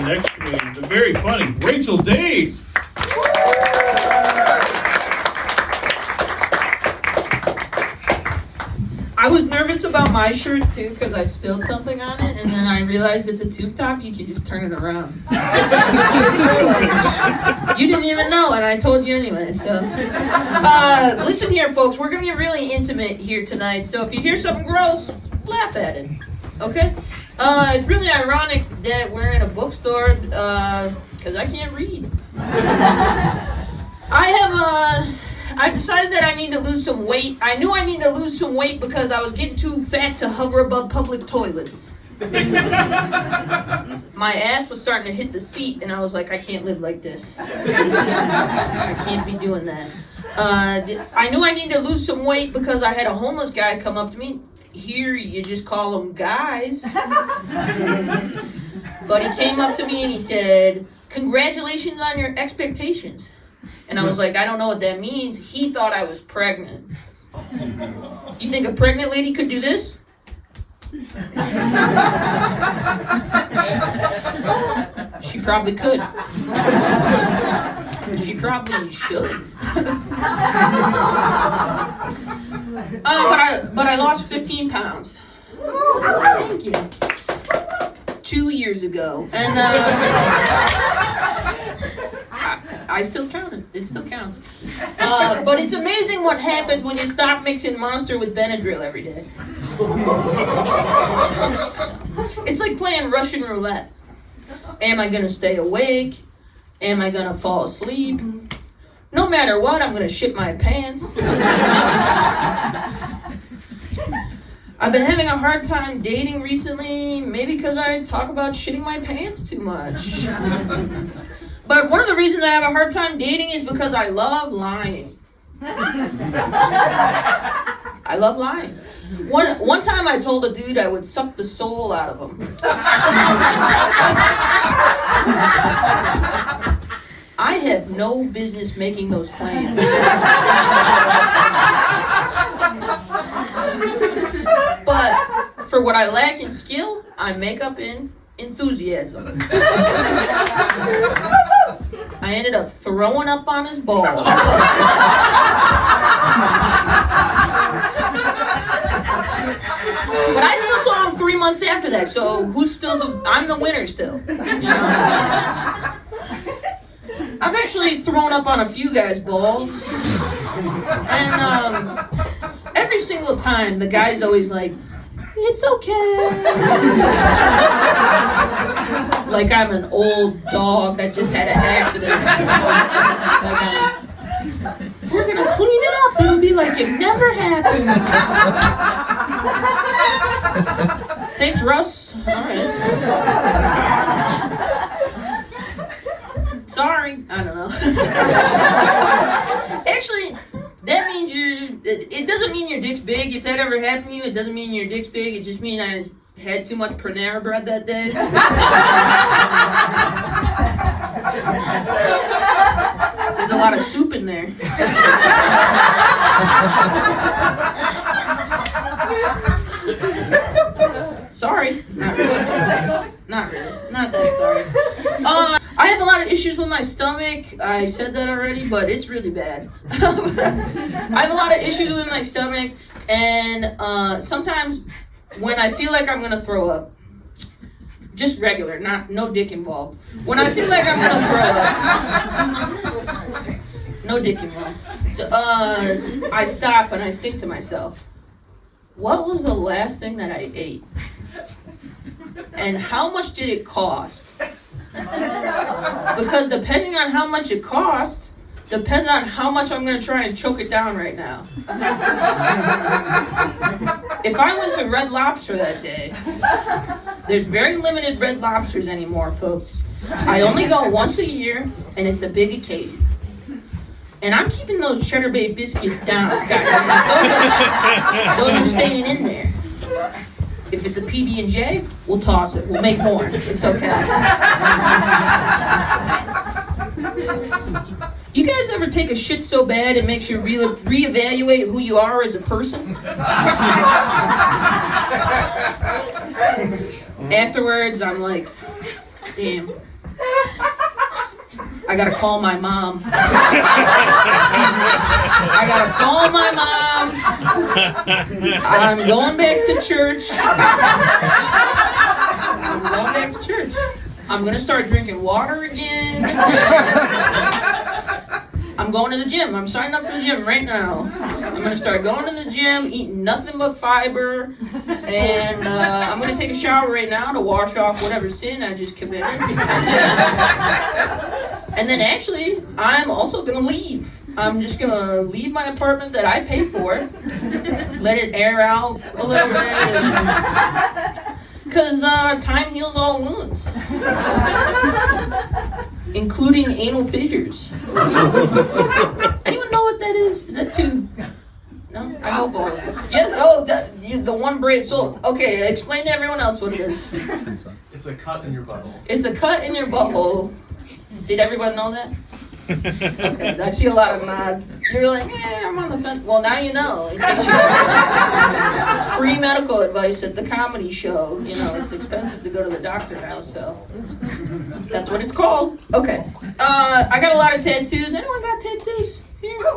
our next comedian, the very funny Rachel Days. I was nervous about my shirt too because I spilled something on it, and then I realized it's a tube top. You can just turn it around. You didn't even know, and I told you anyway. So, listen here, folks. We're gonna get really intimate here tonight. So if you hear something gross, laugh at it. Okay? It's really ironic that we're in a bookstore because I can't read. I decided that I need to lose some weight. I knew I needed to lose some weight because I was getting too fat to hover above public toilets. My ass was starting to hit the seat, and I was like, I can't live like this. I can't be doing that. I knew I needed to lose some weight because I had a homeless guy come up to me. Here, you just call them guys. But he came up to me and he said, "Congratulations on your expectations." And I was like, I don't know what that means. He thought I was pregnant. You think a pregnant lady could do this? She probably could. She probably should. But I lost 15 pounds. Thank you. 2 years ago. And I still count it. It still counts. But it's amazing what happens when you stop mixing Monster with Benadryl every day. It's like playing Russian roulette. Am I going to stay awake? Am I going to fall asleep? No matter what, I'm going to shit my pants. I've been having a hard time dating recently, maybe because I talk about shitting my pants too much. But one of the reasons I have a hard time dating is because I love lying. I love lying. One time I told a dude I would suck the soul out of him. I have no business making those claims. But for what I lack in skill, I make up in enthusiasm. I ended up throwing up on his balls. But I still saw him 3 months after that, so I'm the winner still. You know? I've actually thrown up on a few guys' balls. And every single time, the guy's always like, "It's okay." Like I'm an old dog that just had an accident. If we're gonna clean it up, it'll be like it never happened. Thanks, Russ. All right. Sorry. I don't know. Actually, that means it doesn't mean your dick's big. If that ever happened to you, it doesn't mean your dick's big. It just means I had too much Panera bread that day. There's a lot of soup in there. Sorry. Not really. Not really. Not that sorry. I have a lot of issues with my stomach. I said that already, but it's really bad. I have a lot of issues with my stomach, and sometimes when I feel like I'm gonna throw up, just regular, no dick involved. When I feel like I'm gonna throw up, no dick involved, I stop and I think to myself, what was the last thing that I ate? And how much did it cost? Because depending on how much it cost, depends on how much I'm going to try and choke it down right now. If I went to Red Lobster that day, there's very limited Red Lobsters anymore, folks. I only go once a year, and it's a big occasion. And I'm keeping those Cheddar Bay biscuits down. Those are staying in there. If it's a PB&J, we'll toss it. We'll make more. It's okay. You guys ever take a shit so bad it makes you reevaluate who you are as a person? Afterwards, I'm like, damn, I gotta call my mom. I gotta call my mom. I'm going back to church. I'm going back to church. I'm gonna start drinking water again. I'm going to the gym. I'm signing up for the gym right now. I'm gonna start going to the gym, eating nothing but fiber, and I'm gonna take a shower right now to wash off whatever sin I just committed. And then actually, I'm also gonna leave. I'm just gonna leave my apartment that I pay for, let it air out a little bit, because time heals all wounds, including anal fissures. Anyone know what that is? Is that too? No? I hope all. Yes. Oh, the one brave soul. Okay, explain to everyone else what it is. It's a cut in your butthole. It's a cut in your butthole. Did everyone know that? Okay, I see a lot of nods. You're like, I'm on the fence. Well, now you know. In case you free medical advice at the comedy show. You know, it's expensive to go to the doctor now, so that's what it's called. Okay. I got a lot of tattoos. Anyone got tattoos here? You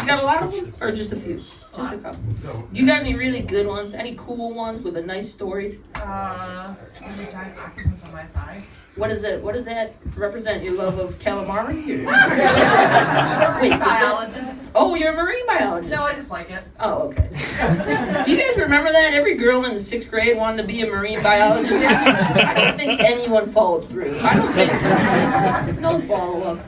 got a lot of them? Or just a few? Just a couple. You got any really good ones? Any cool ones with a nice story? There's a giant octopus on my thigh. What is it? What does that represent? Your love of calamari? Or? Wait, Biologist. Oh, you're a marine biologist. No, I just like it. Oh, okay. Do you guys remember that? Every girl in the 6th grade wanted to be a marine biologist. I don't think anyone followed through. I don't think. No follow-up.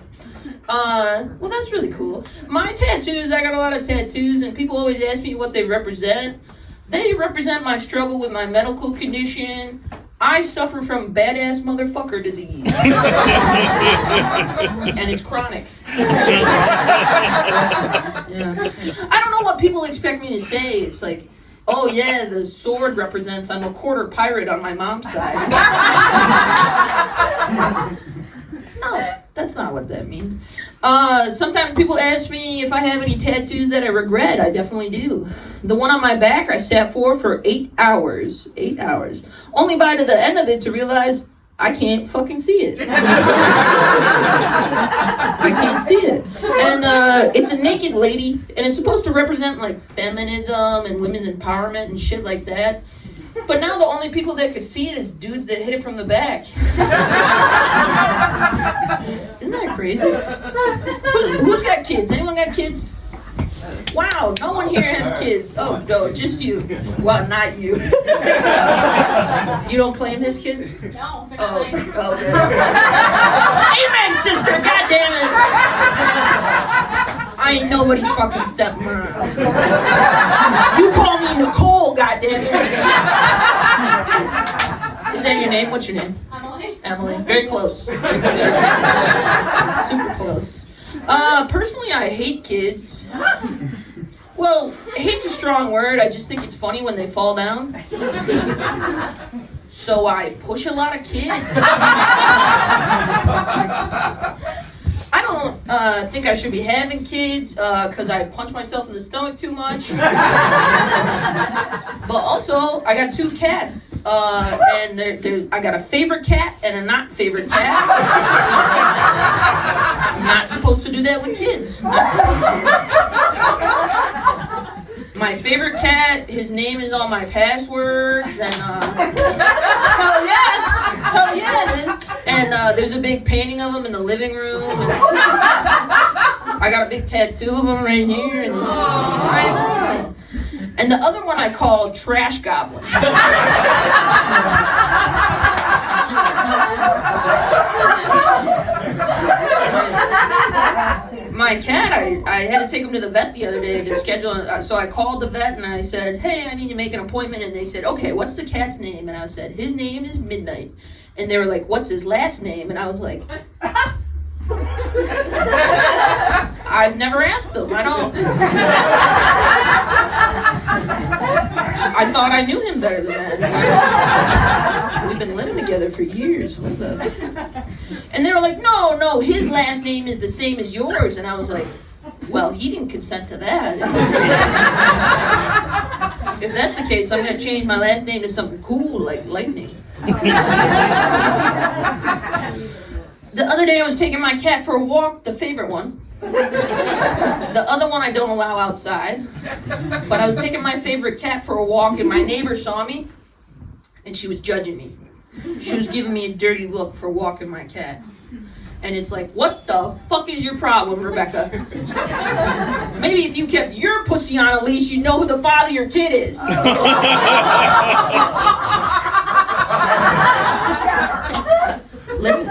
Well, that's really cool. My tattoos, I got a lot of tattoos, and people always ask me what they represent. They represent my struggle with my medical condition. I suffer from badass motherfucker disease. And it's chronic. Yeah. I don't know what people expect me to say. It's like, oh yeah, the sword represents I'm a quarter pirate on my mom's side. No, that's not what that means. Sometimes people ask me if I have any tattoos that I regret. I definitely do. The one on my back I sat for 8 hours. 8 hours. Only by the end of it to realize I can't fucking see it. I can't see it. And it's a naked lady, and it's supposed to represent like feminism and women's empowerment and shit like that. But now the only people that could see it is dudes that hit it from the back. Isn't that crazy? Who's got kids? Anyone got kids? Wow, no one here has kids. Oh, no, just you. Well, not you. You don't claim his kids? No. Oh, okay. Amen, sister. God damn it. I ain't nobody's fucking stepmom. You call me Nicole, goddammit. Is that your name? What's your name? Emily. Emily. Very close. Very good. Super close. Personally, I hate kids. Well, hate's a strong word. I just think it's funny when they fall down. So I push a lot of kids. I don't think I should be having kids because I punch myself in the stomach too much. But also, I got 2 cats. And I got a favorite cat and a not favorite cat. I'm not supposed to do that with kids. My favorite cat, his name is on my passwords, and hell yeah it is. And there's a big painting of him in the living room. And I got a big tattoo of him right here. And I know. And the other one I call Trash Goblin. My cat, I had to take him to the vet the other day to schedule. So I called the vet and I said, hey, I need to make an appointment. And they said, okay, what's the cat's name? And I said, his name is Midnight. And they were like, what's his last name? And I was like, I've never asked him. I don't. I thought I knew him better than that. We've been living together for years. What the? And they were like, no, his last name is the same as yours. And I was like, well, he didn't consent to that. If that's the case, I'm going to change my last name to something cool like Lightning. The other day I was taking my cat for a walk, the favorite one. The other one I don't allow outside. But I was taking my favorite cat for a walk and my neighbor saw me and she was judging me. She was giving me a dirty look for walking my cat. And it's like, what the fuck is your problem, Rebecca? Maybe if you kept your pussy on a leash, you'd know who the father of your kid is. Listen,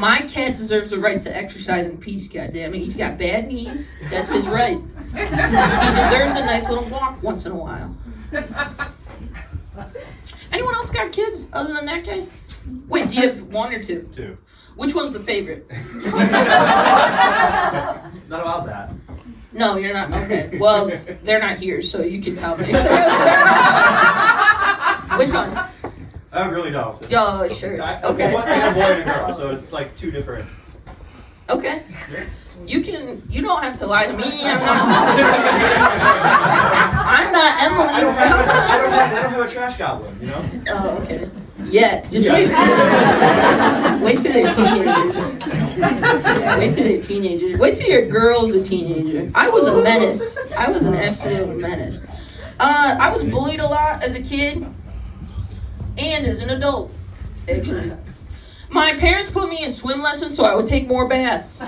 my cat deserves the right to exercise in peace, goddammit. He's got bad knees. That's his right. He deserves a nice little walk once in a while. Anyone else got kids other than that guy? Wait, do you have one or two? Two. Which one's the favorite? Not about that. No, you're not. Okay. Well, they're not here, so you can tell me. Which one? I really don't. Oh, sure. Okay. One thing, a boy and a girl, so it's like two different. Okay. You don't have to lie to me. I'm not Emily. I don't have a trash goblin, you know? Oh, okay. Yeah, just wait. Wait till they're teenagers. Wait till they're teenagers. Wait till your girl's a teenager. I was a menace. I was an absolute menace. I was bullied a lot as a kid and as an adult, actually. My parents put me in swim lessons so I would take more baths.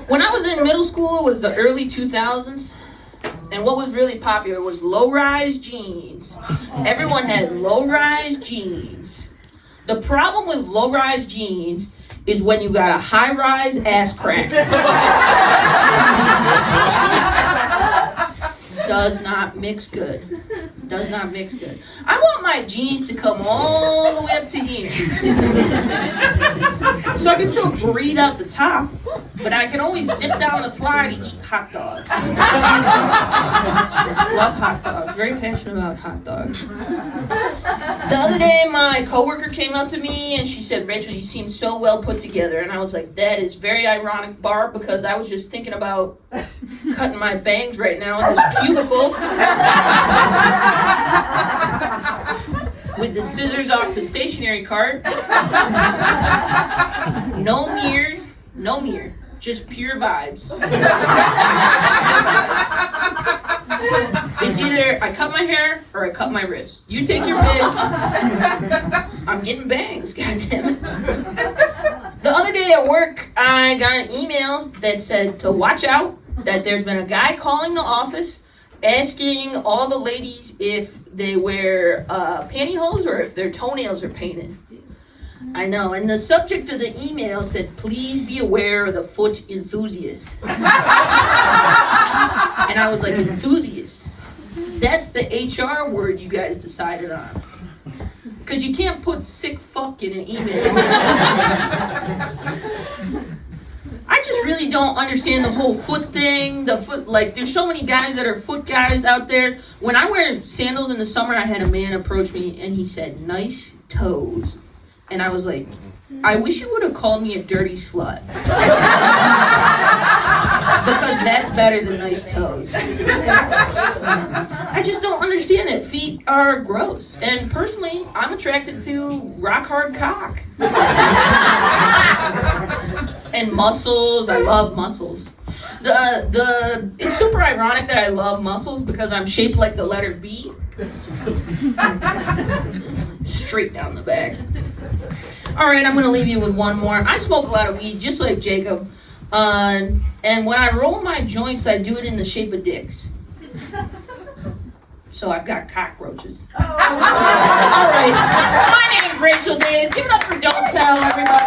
When I was in middle school, it was the early 2000s. And what was really popular was low-rise jeans. Everyone had low-rise jeans. The problem with low-rise jeans is when you got a high-rise ass crack. Does not mix good. Does not mix good. I want my jeans to come all the way up to here. So I can still breathe out the top, but I can always zip down the fly to eat hot dogs. Love hot dogs. Very passionate about hot dogs. The other day, my coworker came up to me and she said, "Rachel, you seem so well put together." And I was like, that is very ironic, Barb, because I was just thinking about cutting my bangs right now in this cubicle with the scissors off the stationery cart. No mirror, just pure vibes. It's either I cut my hair or I cut my wrists. You take your pick. I'm getting bangs, goddammit. The other day at work, I got an email that said to watch out, that there's been a guy calling the office asking all the ladies if they wear pantyhose or if their toenails are painted. I know, and the subject of the email said, "Please be aware of the foot enthusiast." And I was like, enthusiast? That's the HR word you guys decided on. Because you can't put sick fuck in an email. I just really don't understand the whole foot thing. The foot, like, there's so many guys that are foot guys out there. When I wear sandals in the summer, I had a man approach me and he said, "Nice toes." And I was like, I wish you would have called me a dirty slut. Because that's better than nice toes. I just don't understand it. Feet are gross. And personally, I'm attracted to rock hard cock. And muscles. I love muscles. It's super ironic that I love muscles because I'm shaped like the letter B. Straight down the back. All right, I'm going to leave you with one more. I smoke a lot of weed, just like Jacob. And when I roll my joints, I do it in the shape of dicks. So I've got cockroaches. All right. My name's Rachel Days. Give it up for Don't Tell, everybody.